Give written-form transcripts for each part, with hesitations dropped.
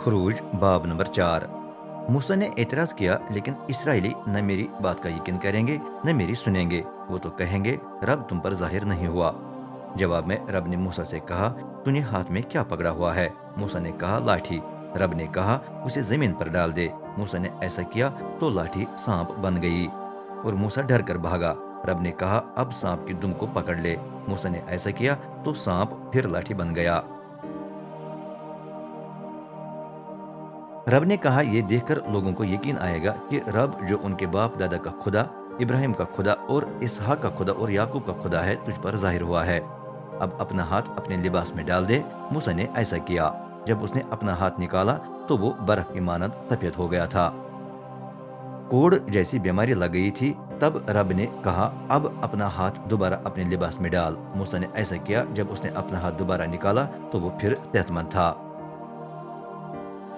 खरूज बाब नंबर 4। मूसा ने एतराज किया, लेकिन इसराइली न मेरी बात का यकीन करेंगे न मेरी सुनेंगे। वो तो कहेंगे, रब तुम पर जाहिर नहीं हुआ। जवाब में रब ने मूसा से कहा, तूने हाथ में क्या पकड़ा हुआ है? मूसा ने कहा, लाठी। रब ने कहा, उसे जमीन पर डाल दे। मूसा ने ऐसा किया तो लाठी सांप बन गई और मूसा डर कर भागा। रब ने कहा, अब सांप की दुम को पकड़ ले। मूसा ने ऐसा किया तो सांप फिर लाठी बन गया। रब ने कहा, यह देखकर लोगों को यकीन आएगा कि रब जो उनके बाप दादा का खुदा, इब्राहिम का खुदा और इसहाक का खुदा और याकूब का खुदा है, तुझ पर जाहिर हुआ है। अब अपना हाथ अपने लिबास में डाल दे। मूसा ने ऐसा किया। जब उसने अपना हाथ निकाला तो वो बर्फ की मानद सफेद हो गया था। कोढ़ जैसी बीमारी लग गई थी। तब रब ने कहा, अब अपना हाथ दोबारा अपने लिबास में डाल। मूसा ने ऐसा किया। जब उसने अपना हाथ दोबारा निकाला तो वो फिर सेहतमंद था।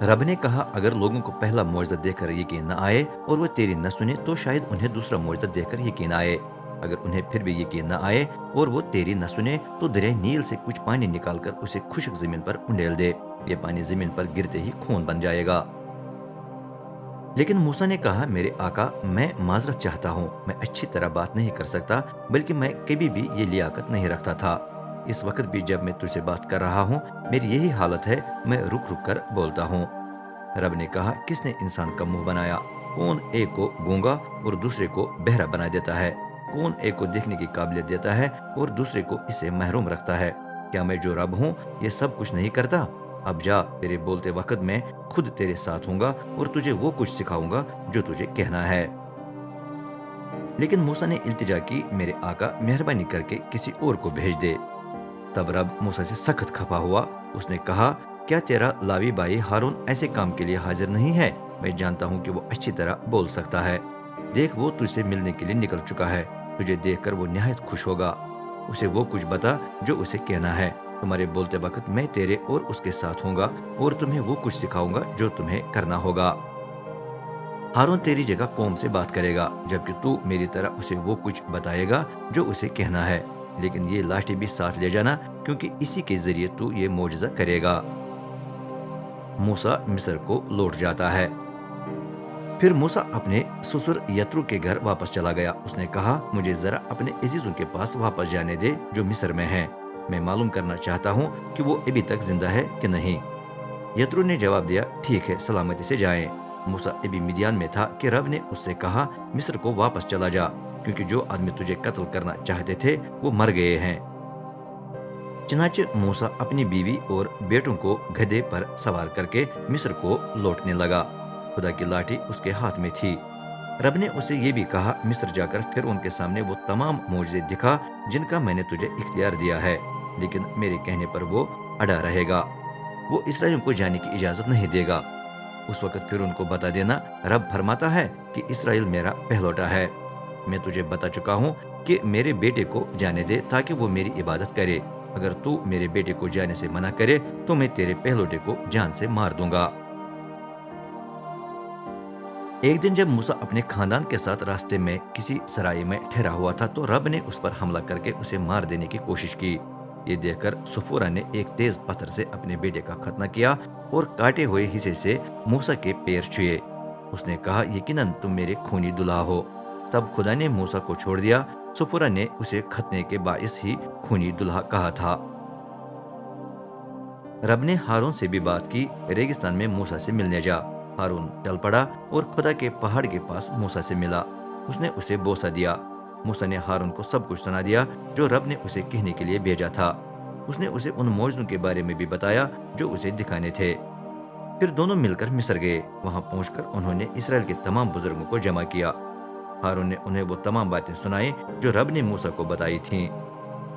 रब ने कहा, अगर लोगों को पहला मुआजिज़ा देखकर यकीन न आए और वो तेरी न सुने तो शायद उन्हें दूसरा मुआजिज़ा देखकर यकीन आए। अगर उन्हें फिर भी यकीन न आए और वो तेरी न सुने तो दरिया नील से कुछ पानी निकालकर उसे खुश्क जमीन पर उंडेल दे। ये पानी जमीन पर गिरते ही खून बन जाएगा। लेकिन मूसा ने कहा, मेरे आका, मैं माजरत चाहता हूँ। मैं अच्छी तरह बात नहीं कर सकता, बल्कि मैं कभी भी ये लियाकत नहीं रखता था। इस वक्त भी जब मैं तुझसे बात कर रहा हूँ, मेरी यही हालत है, मैं रुक रुक कर बोलता हूँ। रब ने कहा, किसने इंसान का मुंह बनाया? कौन एक को गूंगा और दूसरे को बहरा बना देता है? कौन एक को देखने की काबिलियत देता है और दूसरे को इससे महरूम रखता है? क्या मैं जो रब हूँ ये सब कुछ नहीं करता? अब जा, तेरे बोलते वक्त मैं खुद तेरे साथ हूँगा और तुझे वो कुछ सिखाऊंगा जो तुझे कहना है। लेकिन मूसा ने इल्तिजा की, मेरे आका, मेहरबानी करके किसी और को भेज दे। तब रब मूसा से सख्त खफा हुआ। उसने कहा, क्या तेरा लावी भाई हारून ऐसे काम के लिए हाजिर नहीं है? मैं जानता हूँ कि वो अच्छी तरह बोल सकता है। देख, वो तुझसे मिलने के लिए निकल चुका है। तुझे देखकर वो निहायत खुश होगा। उसे वो कुछ बता जो उसे कहना है। तुम्हारे बोलते वक्त मैं तेरे और उसके साथ हूँगा और तुम्हें वो कुछ सिखाऊंगा जो तुम्हें करना होगा। हारून तेरी जगह कौम से बात करेगा, जबकि तू मेरी तरह उसे वो कुछ बताएगा जो उसे कहना है। लेकिन ये लाठी भी साथ ले जाना, क्योंकि इसी के जरिए तू ये मोजज़ा करेगा। मूसा मिस्र को लौट जाता है। फिर मूसा अपने ससुर यत्रो के घर वापस चला गया। उसने कहा, मुझे जरा अपने अजीजों के पास वापस जाने दे जो मिस्र में हैं। मैं मालूम करना चाहता हूँ कि वो अभी तक जिंदा है कि नहीं। यत्रो ने जवाब दिया, ठीक है, सलामती से जाएं। मूसा अभी मिदियान में था कि रब ने उससे कहा, मिस्र को वापस चला जा, क्योंकि जो आदमी तुझे कत्ल करना चाहते थे वो मर गए हैं। चनाचे मूसा अपनी बीवी और बेटों को गधे पर सवार करके मिस्र को लौटने लगा। खुदा की लाठी उसके हाथ में थी। रब ने उसे ये भी कहा, मिस्र जाकर फिर उनके सामने वो तमाम मोजज़े दिखा जिनका मैंने तुझे इख्तियार दिया है, लेकिन मेरे कहने पर वो अड़ा रहेगा। वो इसराइलियों को जाने की इजाजत नहीं देगा। उस वक्त फिर उनको बता देना, रब फरमाता है कि इसराइल मेरा पहलौठा है। मैं तुझे बता चुका हूँ कि मेरे बेटे को जाने दे ताकि वो मेरी इबादत करे। अगर तू मेरे बेटे को जाने से मना करे तो मैं तेरे पहलौठे को जान से मार दूंगा। एक दिन जब मूसा अपने खानदान के साथ रास्ते में किसी सराय में ठहरा हुआ था तो रब ने उस पर हमला करके उसे मार देने की कोशिश की। ये देखकर सफोरा ने एक तेज पत्थर से अपने बेटे का खतना किया और काटे हुए हिस्से से मूसा के पैर छुए। उसने कहा, यकीनन तुम मेरे खूनी दुल्हा हो। तब खुदा ने मूसा को छोड़ दिया। सफोरा ने उसे खतने के बाइस ही खूनी दुल्हा कहा था। रब ने हारून से भी बात की, रेगिस्तान में मूसा से मिलने जा। हारून चल पड़ा और खुदा के पहाड़ के पास मूसा से मिला। उसने उसे बोसा दिया। मूसा ने हारून को सब कुछ सुना दिया जो रब ने उसे कहने के लिए भेजा था। उसने उसे उन मौजूदों के बारे में भी बताया जो उसे दिखाने थे। फिर दोनों मिलकर मिस्र गए। वहां पहुंचकर उन्होंने इसराइल के तमाम बुजुर्गों को जमा किया। हारून ने उन्हें वो तमाम बातें सुनाई जो रब ने मूसा को बताई थीं।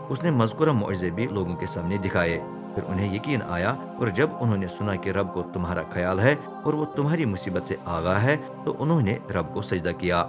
उसने मज़कूरा मुआज़े भी लोगों के सामने दिखाए। फिर उन्हें यकीन आया, और जब उन्होंने सुना कि रब को तुम्हारा ख्याल है और वो तुम्हारी मुसीबत से आगाह है, तो उन्होंने रब को सजदा किया।